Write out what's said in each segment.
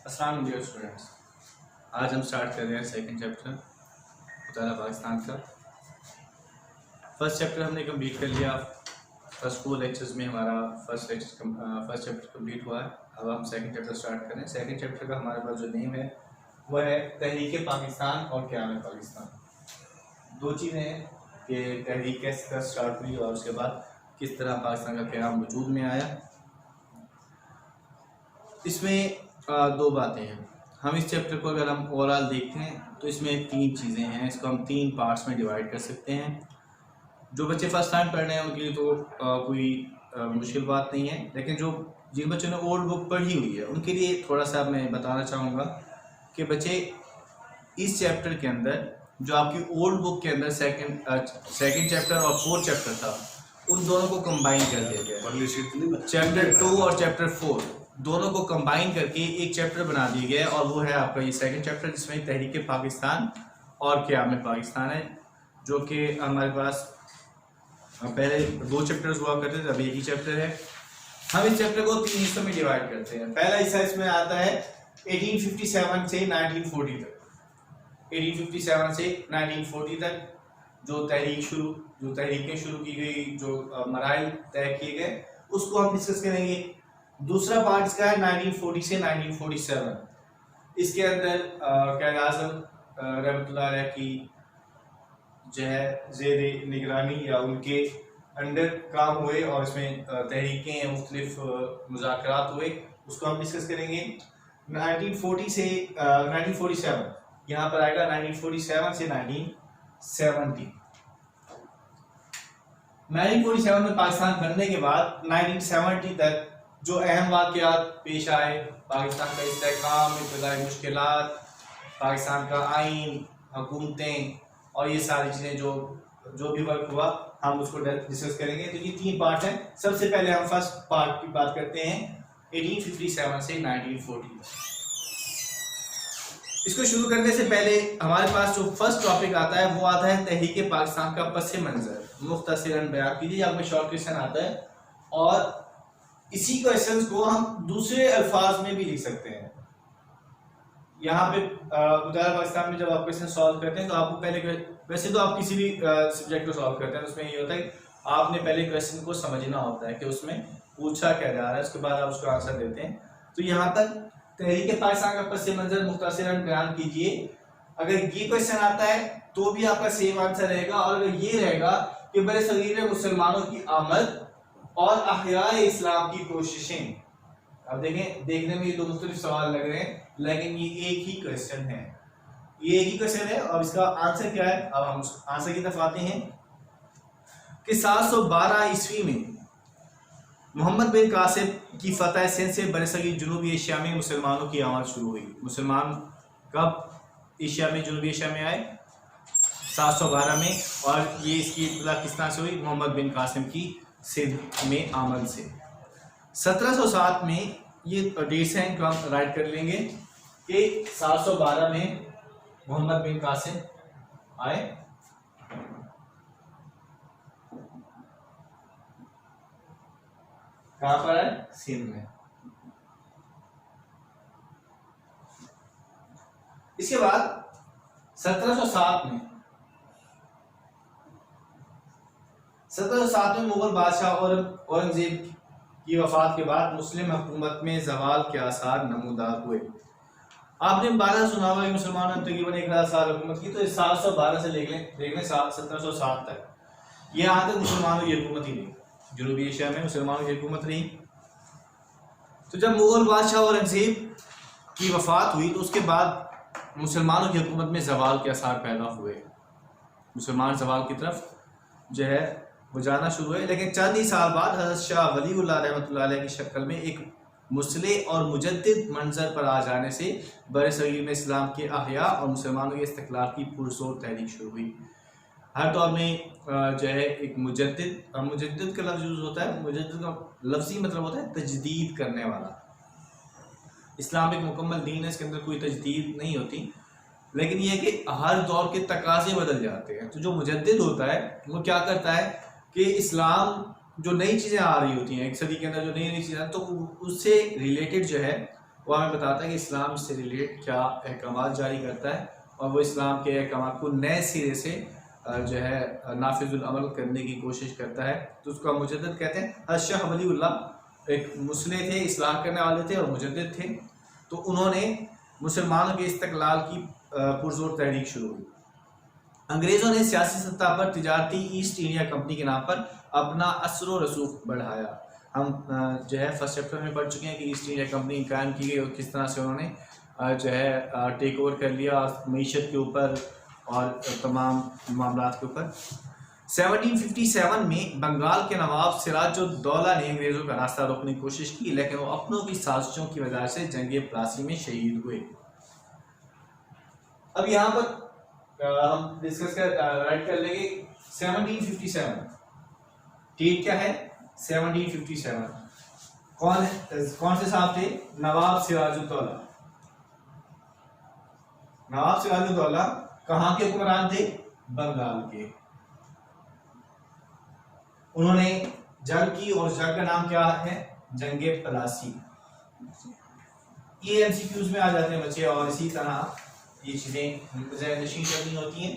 अस्सलाम वालेकुम स्टूडेंट्स। आज हम स्टार्ट कर रहे हैं सेकंड चैप्टर मुताला पाकिस्तान का। फर्स्ट चैप्टर हमने कंप्लीट कर लिया। फर्स्ट 4 लेक्चर्स में हमारा फर्स्ट चैप्टर कंप्लीट हुआ है। अब हम सेकंड चैप्टर स्टार्ट कर रहे हैं। सेकंड चैप्टर का हमारे पास जो नेम है वह है तहरीक पाकिस्तान और क़याम पाकिस्तान। दो चीज़ें हैं कि तहरीक कैसे स्टार्ट हुई और उसके बाद किस तरह पाकिस्तान का क़याम वजूद में आया। इसमें दो बातें हैं। हम इस चैप्टर को अगर हम ओवरऑल देखते हैं तो इसमें 3 चीज़ें हैं। इसको हम 3 पार्ट्स में डिवाइड कर सकते हैं। जो बच्चे फर्स्ट टाइम पढ़ रहे हैं उनके लिए तो कोई मुश्किल बात नहीं है, लेकिन जिन बच्चों ने ओल्ड बुक पढ़ी हुई है उनके लिए थोड़ा सा मैं बताना चाहूँगा कि बच्चे इस चैप्टर के अंदर जो आपकी ओल्ड बुक के अंदर सेकेंड चैप्टर और 4th चैप्टर था उन दोनों को कंबाइन कर दिया गया। चैप्टर 2 और चैप्टर 4 दोनों को कंबाइन करके एक चैप्टर बना दिया गया है और वो है आपका ये सेकंड चैप्टर, जिसमें तहरीक पाकिस्तान और क़याम पाकिस्तान है, जो कि हमारे पास पहले 2 चैप्टर्स हुआ करते थे, अभी एक ही चैप्टर है। हम इस चैप्टर को 3 हिस्सों में डिवाइड करते हैं। पहला हिस्सा इसमें आता है 1857 से 1940 तक। 1857 से 1940 तक जो तहरीकें शुरू की गई, जो मराइल तय किए गए, उसको हम डिस्कस करेंगे। दूसरा पार्ट इसका है 1940 से 1947। इसके अंदर क़ायद आज़म रहमतुल्लाह अलैह की जो है ज़ेरे निगरानी या उनके अंडर काम हुए और इसमें तहरीकें मुख्तलिफ मुज़ाकरात हुए, उसको हम डिस्कस करेंगे। 1940 से 1947 यहाँ पर आएगा 1947 से 1970। 1947 में पाकिस्तान बनने के बाद 1970 तक जो अहम वाक़यात पेश आए, पाकिस्तान का इस्तेहकाम, इब्तदाई मुश्किलात, पाकिस्तान का आइन, हुकूमतें और ये सारी चीज़ें जो भी वर्क हुआ, हम उसको डिस्कस करेंगे। तो ये 3 पार्ट हैं। सबसे पहले हम फर्स्ट पार्ट की बात करते हैं 1857 से 1940। इसको शुरू करने से पहले हमारे पास जो फर्स्ट टॉपिक आता है वो आता है तहरीक पाकिस्तान का पस मंज़र। मुख्तसरन बयान कीजिए, आपका शॉर्ट क्वेश्चन आता है और इसी क्वेश्चन को हम दूसरे अल्फाज में भी लिख सकते हैं। यहाँ पे मुताला पाकिस्तान में जब आप क्वेश्चन सॉल्व करते हैं तो आपको पहले, वैसे तो आप किसी भी सब्जेक्ट को सॉल्व करते हैं उसमें ये होता है कि आपने पहले क्वेश्चन को समझना होता है कि उसमें पूछा क्या जा रहा है, उसके बाद आप उसको आंसर देते हैं। तो यहाँ तक तहरीक पाकिस्तान का पस मंजर मुख्तसरन बयान कीजिए, अगर ये क्वेश्चन आता है तो भी आपका सेम आंसर रहेगा। और अगर ये रहेगा कि बड़े सगीर में मुसलमानों की आमद और अहयाए इस्लाम की कोशिशें, अब देखें, देखने में ये 2 मुख्तलिफ सवाल लग रहे हैं लेकिन ये एक ही क्वेश्चन है। ये एक ही क्वेश्चन है और इसका आंसर क्या है, अब हम आंसर की तरफ आते हैं कि 712 ईस्वी में मोहम्मद बिन कासिम की फतह सिंध से बरसगीर जनूबी एशिया में मुसलमानों की आमद शुरू हुई। मुसलमान कब एशिया में, जनूबी एशिया में आए? 712 में। और ये इसकी इब्तदा किस तरह से हुई? मोहम्मद बिन कासिम की सिंध में आमद से। 1707 में ये डेट्स हैं, इनको हम राइट कर लेंगे कि 712 में मोहम्मद बिन कासिम आए। कहां पर आए? सिंध में। इसके बाद 1707 में मुगल बादशाह औरंगजेब की वफात के बाद मुस्लिम हुकूमत में ज़वाल के आसार नमूदार हुए। आपने 12 सुना हुआ कि मुसलमानों ने तकरीबन 1000 साल हुकूमत की, तो 712 से देख लें 1707 तक यहाँ तक मुसलमानों की हुकूमत ही नहीं, जनूबी एशिया में मुसलमानों की हुकूमत नहीं। तो जब मुगल बादशाह औरंगजेब की वफात हुई तो उसके बाद मुसलमानों की हुकूमत में ज़वाल के आसार पैदा हुए। मुसलमान ज़वाल की तरफ जो है वो जाना शुरू हुए। लेकिन चंद ही साल बाद हज़रत शाह वलीउल्लाह रहमतुल्लाह अलैह की शक्ल में एक मुस्लिह और मुजद्दिद मंजर पर आ जाने से बरसगीर में इस्लाम के अहया और मुसलमानों के इस्तिक़लाल की पुरज़ोर तहरीक शुरू हुई। हर दौर में जो है एक मुजद्दिद का लफ्ज़ यूज़ होता है। मुजद्दिद का लफ्ज़ी मतलब होता है तजदीद करने वाला। इस्लाम एक मुकम्मल दीन है, इसके अंदर कोई तजदीद नहीं होती, लेकिन यह है कि हर दौर के तकाज़े बदल जाते हैं। तो जो मुजद्दिद होता है वो क्या करता है कि इस्लाम जो नई चीज़ें आ रही होती हैं, एक सदी के अंदर जो नई चीज़ें, तो उससे रिलेटेड जो है वो हमें बताता है कि इस्लाम से रिलेटेड क्या अहकाम जारी करता है और वो इस्लाम के अहकाम को नए सिरे से जो है नाफिजुल अमल करने की कोशिश करता है। तो उसको हम मुजद्दिद कहते हैं। शाह वलीउल्लाह एक मुस्लिम थे, इस्लाम करने वाले थे और मुजद्दिद थे। तो उन्होंने मुसलमानों के इस्तक़लाल की पुरजोर तहरीक शुरू हुई। अंग्रेज़ों ने सियासी सतह पर तिजारती ईस्ट इंडिया कंपनी के नाम पर अपना असर व रसूख बढ़ाया। हम जो है फर्स्ट चैप्टर में पढ़ चुके हैं कि ईस्ट इंडिया कंपनी कायम की गई और किस तरह से उन्होंने जो है टेक ओवर कर लिया मीशत के ऊपर और तमाम मामला के ऊपर। 1757 में बंगाल के नवाब सिराजुद्दौला ने अंग्रेज़ों का रास्ता रोकने की कोशिश की, लेकिन वो अपनों की साजिशों की वजह से जंग प्लासी में शहीद हुए। अब यहाँ पर हम डिस्कस राइट कर लेंगे 1757 डेट क्या है। 1757 कौन से साहब थे? नवाब सिराजुद्दौला। नवाब सिराजुद्दौला कहाँ के हुक्मरान थे? बंगाल के। उन्होंने जंग की और जंग का नाम क्या है? जंगे प्लासी। ये एमसीक्यूज में आ जाते हैं बच्चे और इसी तरह ये चीजें नशीन करनी होती हैं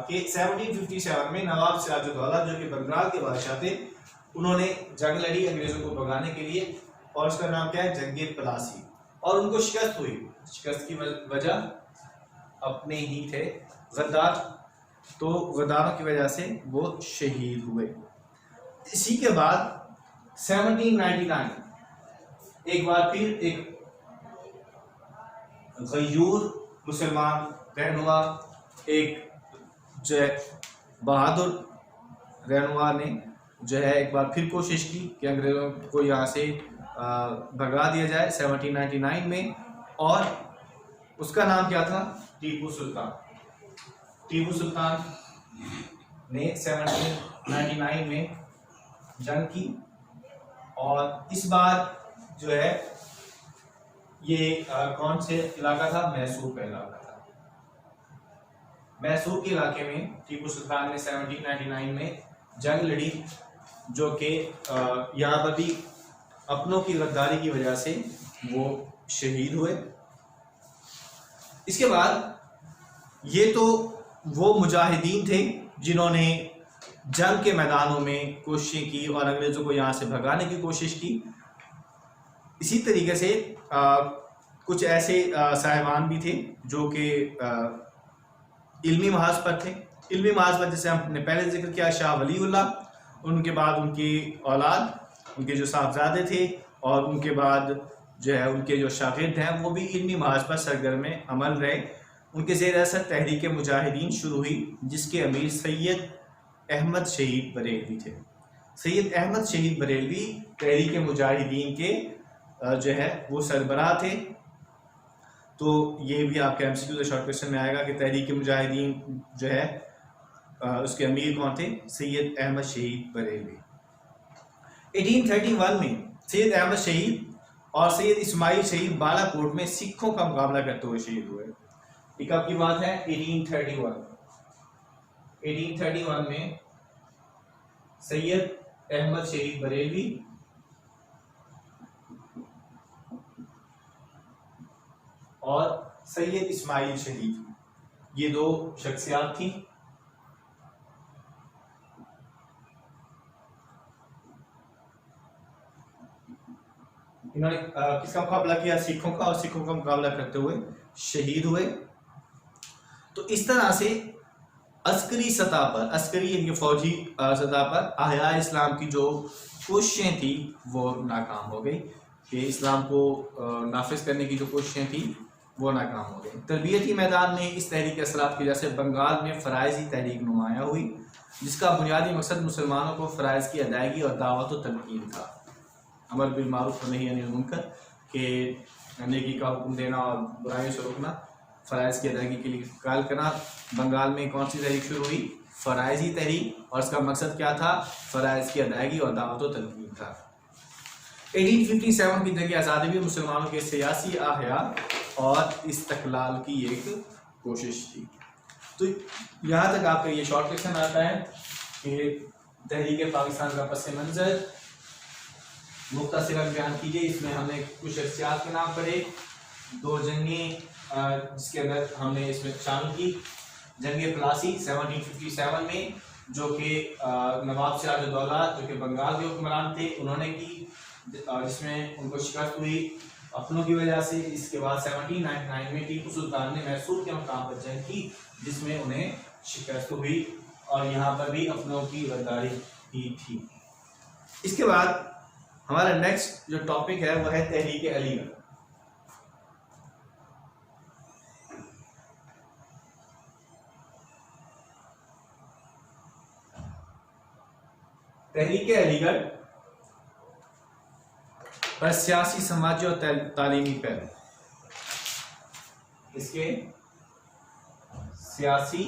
कि 1757 में नवाब सिराजुद्दौला जो कि बंगाल के बादशाह थे, उन्होंने जंग लड़ी अंग्रेजों को भगाने के लिए और उसका नाम क्या है? जंगे प्लासी। और उनको शिकस्त हुई। शिकस्त की वजह अपने ही थे गद्दार, तो गद्दारों की वजह से वो शहीद हुए। इसी के बाद 1799 एक बार फिर एक गयूर मुसलमान रहनुमा, एक जो है बहादुर रहनुमा ने जो है एक बार फिर कोशिश की कि अंग्रेज़ों को यहाँ से भगा दिया जाए 1799 में। और उसका नाम क्या था? टीपू सुल्तान। टीपू सुल्तान ने 1799 में जंग की और इस बार जो है ये कौन से इलाका था? मैसूर का इलाका था। मैसूर के इलाके में टीपू सुल्तान ने 1799 में जंग लड़ी, जो कि यहाँ पर भी अपनों की गद्दारी की वजह से वो शहीद हुए। इसके बाद ये तो वो मुजाहिदीन थे जिन्होंने जंग के मैदानों में कोशिशें की और अंग्रेज़ों को यहाँ से भगाने की कोशिश की। इसी तरीके से कुछ ऐसे साहिबान भी थे जो कि इल्मी महाज पर थे। इल्मी महाज पर जैसे हमने पहले जिक्र किया शाह वलीउल्लाह, उनके बाद उनकी औलाद, उनके जो साहबजादे थे और उनके बाद जो है उनके जो शागिर्द हैं वो भी इल्मी महाज पर सरगर्म अमल रहे। उनके ज़ेर असर तहरीक मुजाहिदीन शुरू हुई जिसके अमीर सैयद अहमद शहीद बरेलवी थे। सैयद अहमद शहीद बरेलवी तहरीक मुजाहिदीन के जो है वो सरबराह थे। तो ये भी आपके एमसीक्यू शॉर्ट क्वेश्चन में आएगा कि तहरीक मुजाहिदीन जो है उसके अमीर कौन थे? सैयद अहमद शहीद बरेलवी। 1831 में सैयद अहमद शहीद और सैयद इस्माइल शहीद बालाकोट में सिखों का मुकाबला करते हुए शहीद हुए। ये कब की बात है? 1831। 1831 में सैयद अहमद शहीद बरेलवी और सैयद इस्माइल शहीद, ये दो शख्सियात थी। इन्होंने किसका मुकाबला किया? सिखों का, और सिखों का मुकाबला करते हुए शहीद हुए। तो इस तरह से अस्करी सतह पर, अस्करी यानी फौजी सतह पर आया इस्लाम की जो कोशिशें थी वो नाकाम हो गई कि इस्लाम को नाफिज करने की जो कोशिशें थी वो नाकाम हो गई। तरबियती मैदान में इस तहरीक के असरात की वजह से बंगाल में फ़राइज़ी तहरीक नुमाया हुई जिसका बुनियादी मकसद मुसलमानों को फ़राइज़ की अदायगी और दावत व तलकीन था। अमर बिल मारूफ व नही अनिल मुनकर के नेकी का हुक्म देना और बुराइयों से रोकना, फ़राइज़ की अदायगी के लिए कॉल करना। बंगाल में कौन सी तहरीक शुरू हुई? फ़राइज़ी तहरीक, और इसका मकसद क्या था? फ़राइज़ की अदायगी और दावत व तलकीन था। 1857 की जंग आज़ादी भी मुसलमानों के सियासी आहया और इस्तक़लाल की एक कोशिश थी। तो यहाँ तक आपका ये शॉर्ट क्वेश्चन आता है कि तहरीक पाकिस्तान का पस मंज़र मुख्तसरन बयान कीजिए। इसमें हमने कुछ शख्सियात के नाम पढ़े, 2 जंगें जिसके अंदर हमने इसमें शामिल की। जंग प्लासी 1757 में, जो कि नवाब सिराजुद्दौला जो कि बंगाल के हुक्मरान थे उन्होंने की, जिसमें उनको शिकस्त हुई अपनों की वजह से। इसके बाद 1799 में टीपू सुल्तान ने मैसूर के मकाम पर जंग की जिसमें उन्हें शिकस्त हुई और यहाँ पर भी अपनों की गद्दारी की थी। इसके बाद हमारा नेक्स्ट जो टॉपिक है वह है तहरीक अलीगढ़। तहरीक अलीगढ़ पर सियासी, समाजी और तालीमी पहलू। इसके सियासी,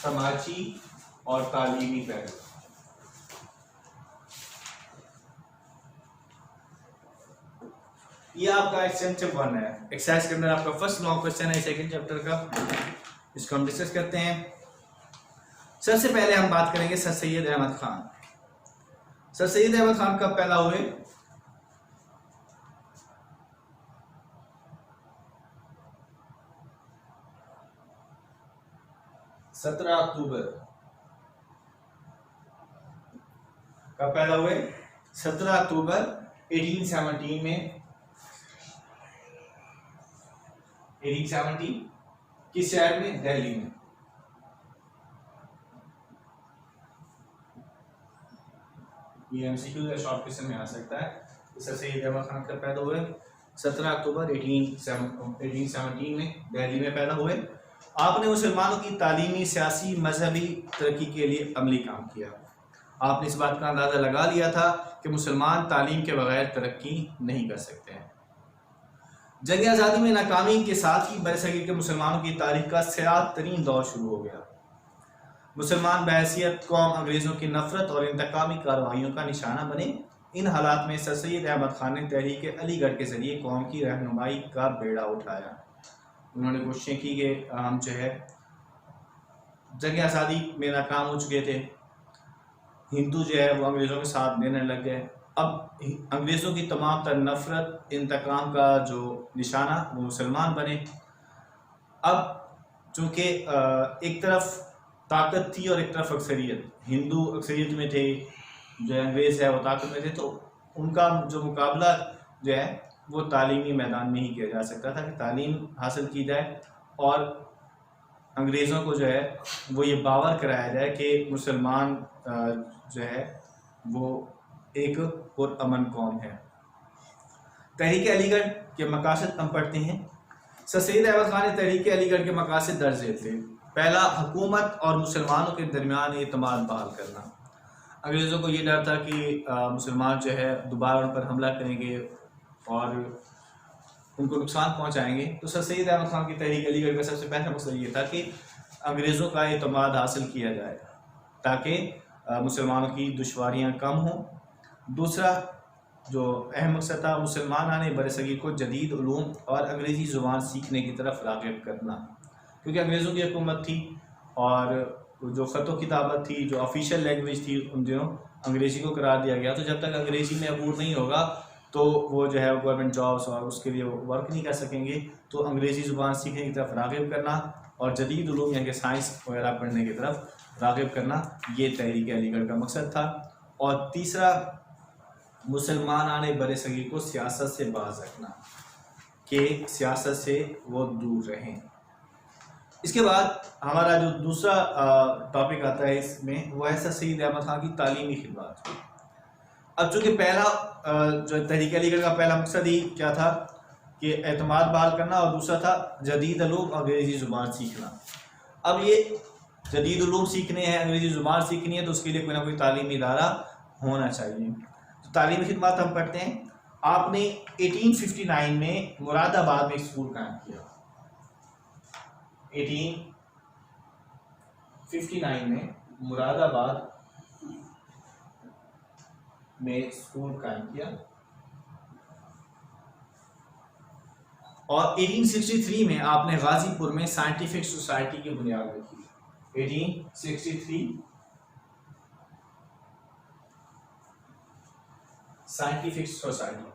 समाजी और तालीमी पहलू। ये आपका एक्सटेंसिव 1 है। एक्सरसाइज के अंदर आपका फर्स्ट लॉन्ग क्वेश्चन है सेकंड चैप्टर का, इसको हम डिस्कस करते हैं। सबसे पहले हम बात करेंगे सर सैयद अहमद खान। सर सैयद अहमद खान कब पैदा हुए? अक्टूबर। कब पैदा हुए? 17 अक्टूबर 1817 में। 1817 किस शहर में? दिल्ली में। ये एमसीक्यू शॉर्ट क्वेश्चन में आ सकता है। सर सैयद अहमद खान कब पैदा हुए? 17 अक्टूबर 1817 में दिल्ली में पैदा हुए। आपने मुसलमानों की तालीमी, सियासी, मजहबी तरक्की के लिए अमली काम किया। आपने इस बात का अंदाज़ा लगा लिया था कि मुसलमान तालीम के बगैर तरक्की नहीं कर सकते हैं। जंग आज़ादी में नाकामी के साथ ही बरसगीर के मुसलमानों की तारीख का सयाद तरीन दौर शुरू हो गया। मुसलमान बहैसियत कौम अंग्रेज़ों की नफरत और इंतकामी कार्रवाइयों का निशाना बने। इन हालात में सर सैयद अहमद खान ने तहरीक अलीगढ़ के जरिए कौम की रहनुमाई का बेड़ा उठाया। उन्होंने कोशिशें की कि हम जो है जंग आज़ादी में नाकाम हो चुके थे, हिंदू जो है वो अंग्रेज़ों के साथ देने लग गए। अब अंग्रेज़ों की तमाम तर नफरत, इंतकाम का जो निशाना वो मुसलमान बने। अब चूँकि एक तरफ ताकत थी और एक तरफ अक्सरियत, हिंदू अक्सरियत में थे, जो अंग्रेज़ है वो ताकत में थे, तो उनका जो मुकाबला जो है वो तालीमी मैदान में ही किया जा सकता था कि तालीम हासिल की जाए और अंग्रेज़ों को जो है वो ये बावर कराया जाए कि मुसलमान जो है वो एक पुरअमन कौम है। तहरीक अलीगढ़ के मकासद हम पढ़ते हैं। सर सैयद अहमद खान ने तहरीक अलीगढ़ के मकासद दर्ज थे। पहला, हुकूमत और मुसलमानों के दरमियान एतमाद बहाल करना। अंग्रेज़ों को ये डर था कि मुसलमान जो है दोबारा उन पर हमला करेंगे और उनको नुकसान पहुंचाएंगे। तो सर सैयद अहमद खान की तहरीक अलीगढ़ का सबसे पहला मकसद ये था कि अंग्रेज़ों का एतमाद हासिल किया जाए ताकि मुसलमानों की दुश्वारियाँ कम हों। दूसरा जो अहम मकसद था, मुसलमान आने बरसगीर को जदीद उलूम और अंग्रेज़ी ज़ुबान सीखने की तरफ राग़िब करना, क्योंकि अंग्रेज़ों की हुकूमत थी और जो ख़त किताबत थी, जो ऑफिशियल लैंग्वेज थी, उन दिनों अंग्रेज़ी को करार दिया गया। तो जब तक अंग्रेज़ी में अबूर नहीं होगा तो वो जो है गवर्नमेंट जॉब्स और उसके लिए वो वर्क नहीं कर सकेंगे। तो अंग्रेज़ी ज़ुबान सीखने की तरफ राग़िब करना और जदीद उलूम यानी कि साइंस वगैरह पढ़ने की तरफ राग़िब करना, ये तहरीक अलीगढ़ का मकसद था। और तीसरा, मुसलमान आने बरसगीर को सियासत से बाज रखना, कि सियासत से वो दूर रहें। इसके बाद हमारा जो दूसरा टॉपिक आता है इसमें वो है सर सैयद अहमद खान की तालीमी खिदमत। अब चूँकि पहला जो तहरीक अलीगढ़ का पहला मकसद ही क्या था कि एतमाद बहाल करना और दूसरा था जदीद उलूम अंग्रेज़ी ज़ुबान सीखना। अब ये जदीद उलूम सीखने हैं, अंग्रेज़ी ज़ुबान सीखनी है, तो उसके लिए कोई ना कोई तालीमी इदारा होना चाहिए। तो तालीमी खिदमत हम पढ़ते हैं। आपने 1859 में मुरादाबाद में एक स्कूल कायम किया। 1859 में मुरादाबाद में स्कूल कायम किया और 1863 में आपने गाजीपुर में साइंटिफिक सोसाइटी की बुनियाद रखी। 1863 साइंटिफिक सोसाइटी।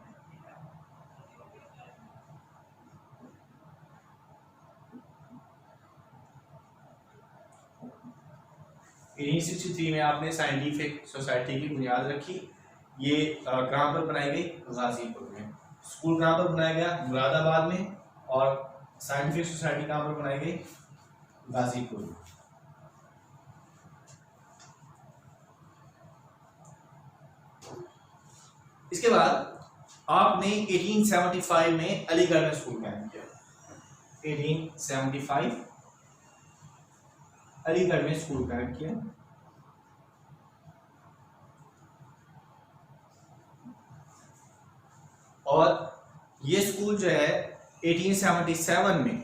1863 में आपने साइंटिफिक सोसाइटी की बुनियाद रखी। ये कहाँ पर बनाई गई? गाजीपुर में। स्कूल कहाँ पर बनाया गया? मुरादाबाद में। और साइंटिफिक सोसाइटी कहाँ पर बनाई गई? गाजीपुर में। इसके बाद आपने 1875 में अलीगढ़ में स्कूल कायम किया। 1875 अलीगढ़ में स्कूल कायम किया। और ये स्कूल जो है 1877 में,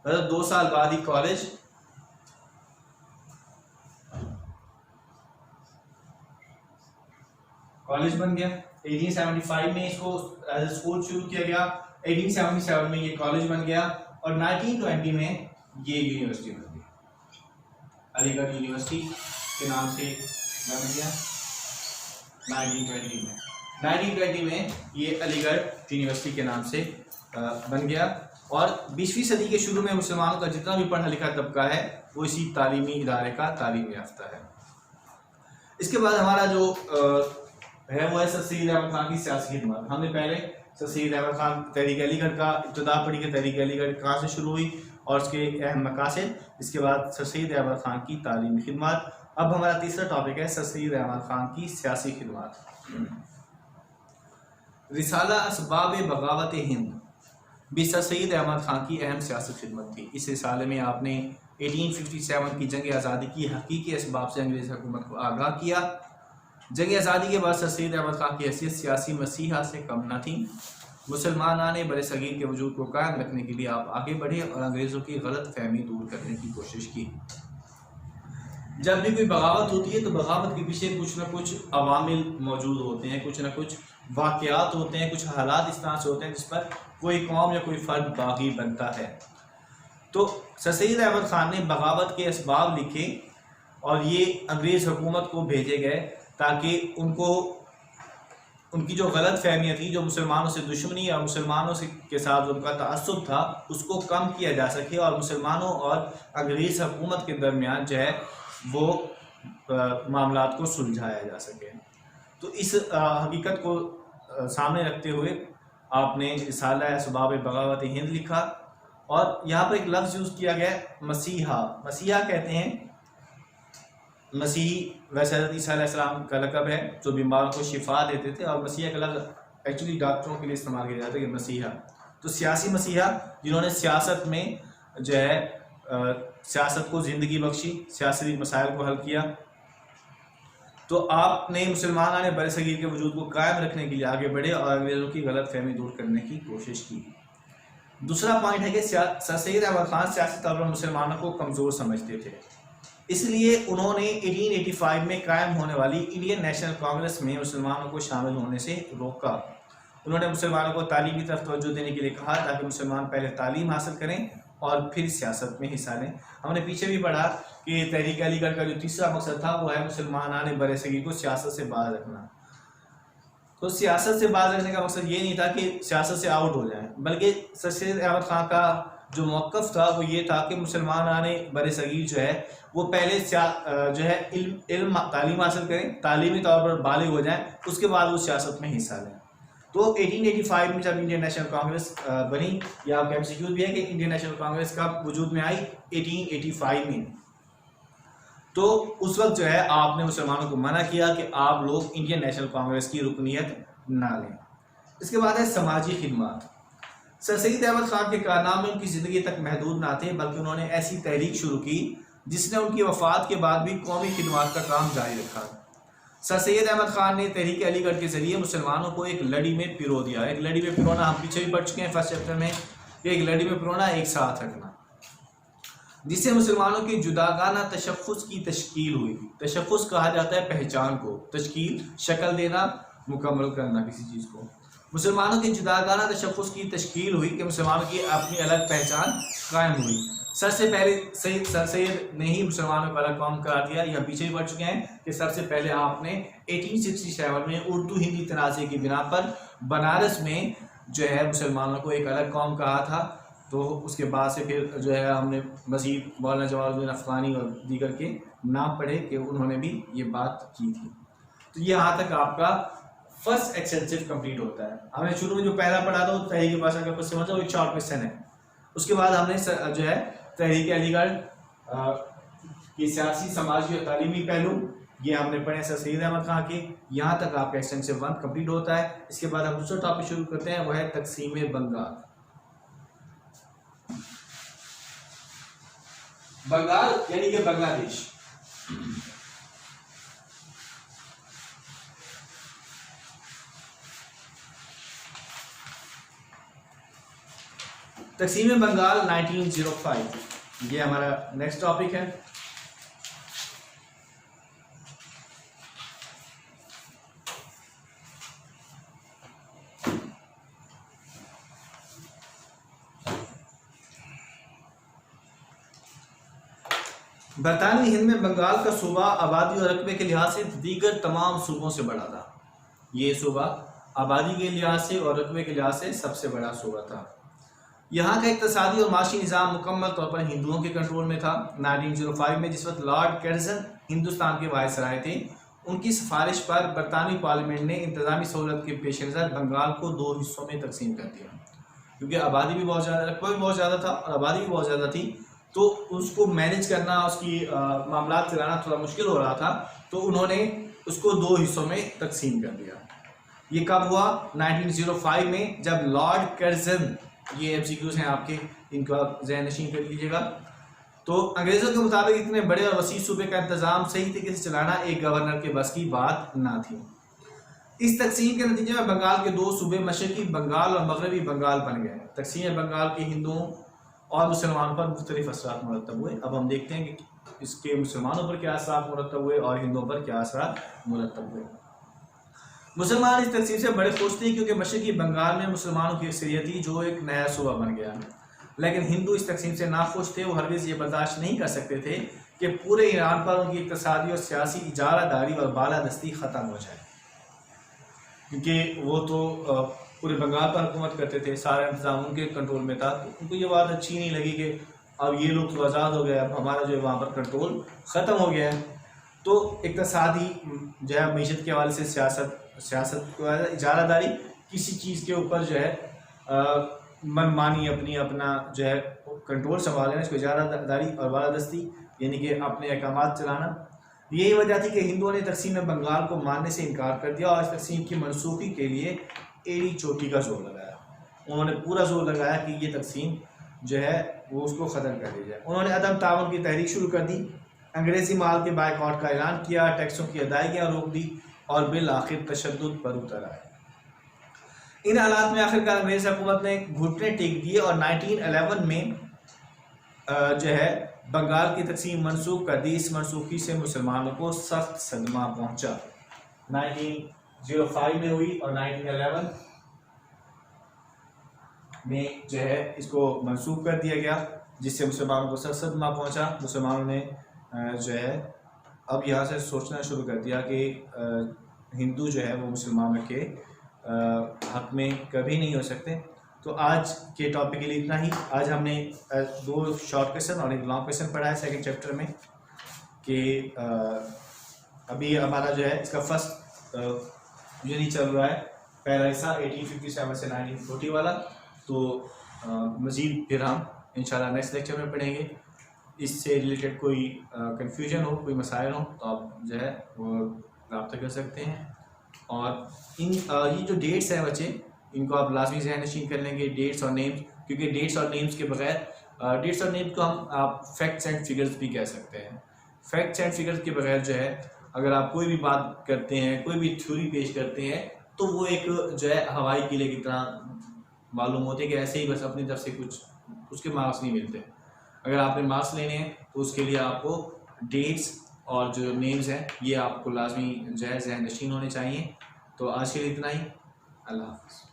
मतलब 2 साल बाद ही कॉलेज बन गया। 1875 में इसको स्कूल शुरू किया गया, 1877 में ये कॉलेज बन गया और 1920 में ये यूनिवर्सिटी बन गई। अलीगढ़ यूनिवर्सिटी के नाम से बन गया 1920 में ये अलीगढ़ यूनिवर्सिटी के नाम से बन गया। और 20वीं सदी के शुरू में मुसलमानों का जितना भी पढ़ा लिखा तबका है वो इसी तालीमी इदारे का तालीम याफ्ता है। इसके बाद हमारा जो है वो है सर सैयद अहमद खान की सियासी खिदमत। हमने पहले सर सैयद अहमद खान तहरीक अलीगढ़ का इब्तिदा पढ़ी कि तहरीक अलीगढ़ कहाँ से शुरू हुई और उसके अहम मकासद। इसके बाद सर सैयद अहमद खान की तालीमी खिदमत। अब हमारा तीसरा टॉपिक है सर सैयद अहमद खान की सियासी खिदमत। रिसाला असबाब बगावत हिंद भी सर सैयद अहमद खान की अहम सियासी खिदमत थी। इस रिसाले में आपने 1857 की जंग आज़ादी की हकीकी असबाब से अंग्रेज़ हुकूमत को आगाह किया। जंग आज़ादी के बाद सर सैयद अहमद खान की हैसियत सियासी मसीहा से कम न थी। मुसलमानान ने बड़े सगीर के वजूद को कायम रखने के लिए आप आगे बढ़े और अंग्रेज़ों की गलत फहमी दूर करने की कोशिश की। जब भी कोई बगावत होती है तो बगावत के पीछे कुछ न कुछ अवामिल मौजूद होते हैं, कुछ न कुछ वाक़यात होते हैं, कुछ हालात इस तरह से होते हैं जिस पर कोई कौम या कोई फ़र्द बागी बनता है। तो सर सैयद अहमद खान ने बगावत के असबाब लिखे और ये अंग्रेज़ हुकूमत को भेजे गए ताकि उनकी जो गलत फहमियाँ थी, जो मुसलमानों से दुश्मनी और मुसलमानों से के साथ उनका तअस्सुब था, उसको कम किया जा सके और मुसलमानों और अंग्रेज़ हुकूमत के दरमियान जो है वो मामलात को सुलझाया जा सके। तो इस हकीकत को सामने रखते हुए आपने रिसाला असबाब बगावत हिंद लिखा और यहाँ पर एक लफ्ज़ यूज़ किया गया मसीहा। मसीहा कहते हैं, मसीह वैसे हज़रत ईसा अलैहिस्सलाम का लक़ब है जो बीमारों को शिफा देते थे और मसीहा का लफ्ज़ एक्चुअली डॉक्टरों के लिए इस्तेमाल किया जाता है कि मसीहा। तो सियासी मसीहा जिन्होंने सियासत में जो है सियासत को ज़िंदगी बख्शी, सियासी मसाइल को हल किया। तो आपने मुसलमान ने बरसगीर के वजूद को कायम रखने के लिए आगे बढ़े और अंग्रेज़ों की गलत फहमी दूर करने की कोशिश की। दूसरा पॉइंट है कि सर सैयद अहमद खान सियासी तौर पर मुसलमानों को कमज़ोर समझते थे, इसलिए उन्होंने 1885 में कायम होने वाली इंडियन नेशनल कांग्रेस में मुसलमानों को शामिल होने से रोका। उन्होंने मुसलमानों को तालीम की तरफ तवज्जो देने के लिए कहा ताकि मुसलमान पहले तालीम हासिल करें और फिर सियासत में हिस्सा लें। हमने पीछे भी पढ़ा कि तहरीक अलीगढ़ का जो तीसरा मकसद था वो है मुसलमान बरसगीर को सियासत से बाहर रखना। तो सियासत से बाहर रखने का मकसद ये नहीं था कि सियासत से आउट हो जाए, बल्कि सर सैयद अहमद खान का जो मौक़िफ़ था वो ये था कि मुसलमान बरसगीर जो है वो पहले जो है इल्म तालीम हासिल करें, तालीमी तौर पर बालिग हो जाएं, उसके बाद वो सियासत में हिस्सा लें। तो 1885 में जब इंडियन नेशनल कांग्रेस बनी, या आपका MCQ भी है कि इंडियन नेशनल कांग्रेस का वजूद में आई 1885 में, तो उस वक्त जो है आपने मुसलमानों को मना किया कि आप लोग इंडियन नेशनल कांग्रेस की रुकनीत ना लें। इसके बाद है समाजी खिदमत। सर सैयद अहमद खान के कारनामे उनकी ज़िंदगी तक महदूद ना थे, बल्कि उन्होंने ऐसी तहरीक शुरू की जिसने उनकी वफ़ात के बाद भी कौमी खिदमत का काम जारी रखा। सर सैयद अहमद खान ने तहरीक अलीगढ़ के ज़रिए मुसलमानों को एक लड़ी में पिरो दिया। एक लड़ी में पिरोना हम पीछे भी पढ़ चुके हैं फर्स्ट चैप्टर में, एक लड़ी में पिरोना, एक साथ रखना, जिससे मुसलमानों के जुदागाना तशख़्ख़ुस की तश्कील हुई। तशख़्ख़ुस कहा जाता है पहचान को, तश्कील शक्ल देना, मुकम्मल करना किसी चीज़ को। मुसलमानों की जुदागाना तशफ़्फ़ुस की तश्कील हुई कि मुसलमानों की अपनी अलग पहचान कायम हुई। सर से पहले सर सैयद ने ही मुसलमानों को अलग कौम करार दिया। यह पीछे भी बढ़ चुके हैं कि सबसे पहले आपने 1867 में उर्दू हिंदी तनाज़े की बिना पर बनारस में जो है मुसलमानों को एक अलग कौम कहा था। तो उसके बाद से फिर जो है हमने मज़ीद मौलाना जमालुद्दीन अफ़गानी और दीगर के नाम पढ़े कि उन्होंने भी ये बात की थी। तो ये यहाँ तक आपका फर्स्ट एक्सटेंसिव कंप्लीट होता है। हमने शुरू में जो पहला पढ़ा था वो तहरीक भाषा का कुछ समझा, वो एक शॉर्ट क्वेश्चन है। उसके बाद हमने जो है तहरीक अलीगढ़ की सियासी, समाजी और तालीमी पहलू ये हमने पढ़े सर सैयद अहमद खां के। यहाँ तक आपका एक्सटेंसिव 1 कंप्लीट होता है। इसके बाद हम दूसरा टॉपिक शुरू करते हैं, वो है तकसीम बंगाल। बंगाल यानी कि बांग्लादेश। तकसीम बंगाल 1905 ये हमारा नेक्स्ट टॉपिक है। बरतानवी हिंद में बंगाल का सूबा आबादी और रकबे के लिहाज से दीगर तमाम सूबों से बड़ा था। ये सूबा आबादी के लिहाज से और रकबे के लिहाज से सबसे बड़ा सूबा था। यहाँ का इक़्तिसादी और माशी निज़ाम मुकम्मल तौर पर हिंदुओं के कंट्रोल में था। 1905 में जिस वक्त लॉर्ड कर्जन हिंदुस्तान के वायसराय थे, उनकी सिफारिश पर बरतानवी पार्लियामेंट ने इंतज़ामी सहूलत के पेश नज़र बंगाल को 2 हिस्सों में तकसीम कर दिया। क्योंकि आबादी भी बहुत ज़्यादा, रकबा भी बहुत ज़्यादा था और आबादी भी बहुत ज़्यादा थी, तो उसको मैनेज करना, उसकी मामला चलाना थोड़ा मुश्किल हो रहा था। तो उन्होंने उसको 2 हिस्सों में तकसीम कर दिया। ये कब हुआ? 1905 में, जब लॉर्ड कर्जन, ये MCQs हैं आपके, इनको आप ज़हन नशीन कर लीजिएगा। तो अंग्रेज़ों के मुताबिक इतने बड़े और वसी सूबे का इंतज़ाम सही तरीके से चलाना एक गवर्नर के बस की बात ना थी। इस तकसीम के नतीजे में बंगाल के 2 सूबे मशरकी बंगाल और मगरबी बंगाल बन गए। तकसीम बंगाल के हिंदुओं और मुसलमानों पर मुख्तलिफ असरात मुरतब हुए। अब हम देखते हैं कि इसके मुसलमानों पर क्या असरात मुरतब हुए और हिंदुओं पर क्या असरात मुरतब हुए। मुसलमान इस तकसीम से बड़े खुश थे क्योंकि मशरकी बंगाल में मुसलमानों की अक्सरियत थी, जो एक नया सूबा बन गया। लेकिन हिंदू इस तकसीम से नाखुश थे। वो हरगिज़ ये बर्दाश्त नहीं कर सकते थे कि पूरे ईरान पर उनकी इक़्तिसादी और सियासी इजारादारी और बालादस्ती ख़त्म हो जाए, क्योंकि वो तो पूरे बंगाल पर हुकूमत करते थे, सारा इंतज़ाम उनके कंट्रोल में था। तो उनको ये बात अच्छी नहीं लगी कि अब ये लोग तो आज़ाद हो गए, अब हमारा जो है वहाँ पर कंट्रोल ख़त्म हो गया है। तो इक़्तिसादी जो है मीशत के हवाले से सियासत इजारादारी, किसी चीज़ के ऊपर जो है मनमानी अपना जो है कंट्रोल संभालना, इसको इजारादारी और बालादस्ती यानी कि अपने अहकामात चलाना। यही वजह थी कि हिंदुओं ने तकसीम बंगाल को मानने से इनकार कर दिया और इस तकसीम की मनसूखी के लिए एड़ी चोटी का जोर लगाया। उन्होंने पूरा जोर लगाया कि ये तकसीम जो है वो उसको ख़त्म कर दी जाए। उन्होंने अदम ताउन की तहरीक शुरू कर दी, अंग्रेज़ी माल के बायकॉट का ऐलान किया, टैक्सों की अदायगियाँ रोक दी और बिल आखिर तशद्दुद पर उतर आए। इन हालात में आखिरकार अंग्रेज़ हुकूमत ने घुटने टेक दिए और 1911 में जो है बंगाल की तकसीम मनसूख कर दी। इस मनसूखी से मुसलमानों को सख्त सदमा पहुंचा। 1905 में हुई और 1911 में जो है इसको मनसूख कर दिया गया, जिससे मुसलमानों को सख्त सदमा पहुंचा। मुसलमानों ने जो है अब यहाँ से सोचना शुरू कर दिया कि हिंदू जो है वो मुसलमानों के हक में कभी नहीं हो सकते। तो आज के टॉपिक के लिए इतना ही। आज हमने 2 शॉर्ट क्वेश्चन और एक लॉन्ग क्वेश्चन पढ़ा है सेकंड चैप्टर में, कि अभी हमारा जो है इसका फर्स्ट यूनिट चल रहा है, पहला हिस्सा 1857 से 1940 वाला। तो मज़ीद फिर हम इंशाल्लाह नेक्स्ट लेक्चर में पढ़ेंगे। इससे रिलेटेड कोई कन्फ्यूजन हो, कोई मसाइल हो, तो आप जो है वो रब्ता कर सकते हैं। और इन ये जो डेट्स हैं बच्चे, इनको आप लाजमी ज़हन नशीन कर लेंगे, डेट्स और नेम्स, क्योंकि डेट्स और नेम्स के बगैर डेट्स और नेम्स को हम आप फैक्ट्स एंड फिगर्स भी कह सकते हैं। फैक्ट्स एंड फिगर्स के बगैर जो है अगर आप कोई भी बात करते हैं, कोई भी थ्योरी पेश करते हैं, तो वो एक जो है हवाई किले की तरह मालूम होते हैं कि ऐसे ही बस अपनी तरफ से कुछ उसके मार्क्स नहीं मिलते। अगर आपने मार्क्स लेने हैं तो उसके लिए आपको डेट्स और जो नेम्स हैं ये आपको लाजमी जो है ज़हन नशीन होने चाहिए। तो आज के लिए इतना ही। अल्लाह हाफ़िज़।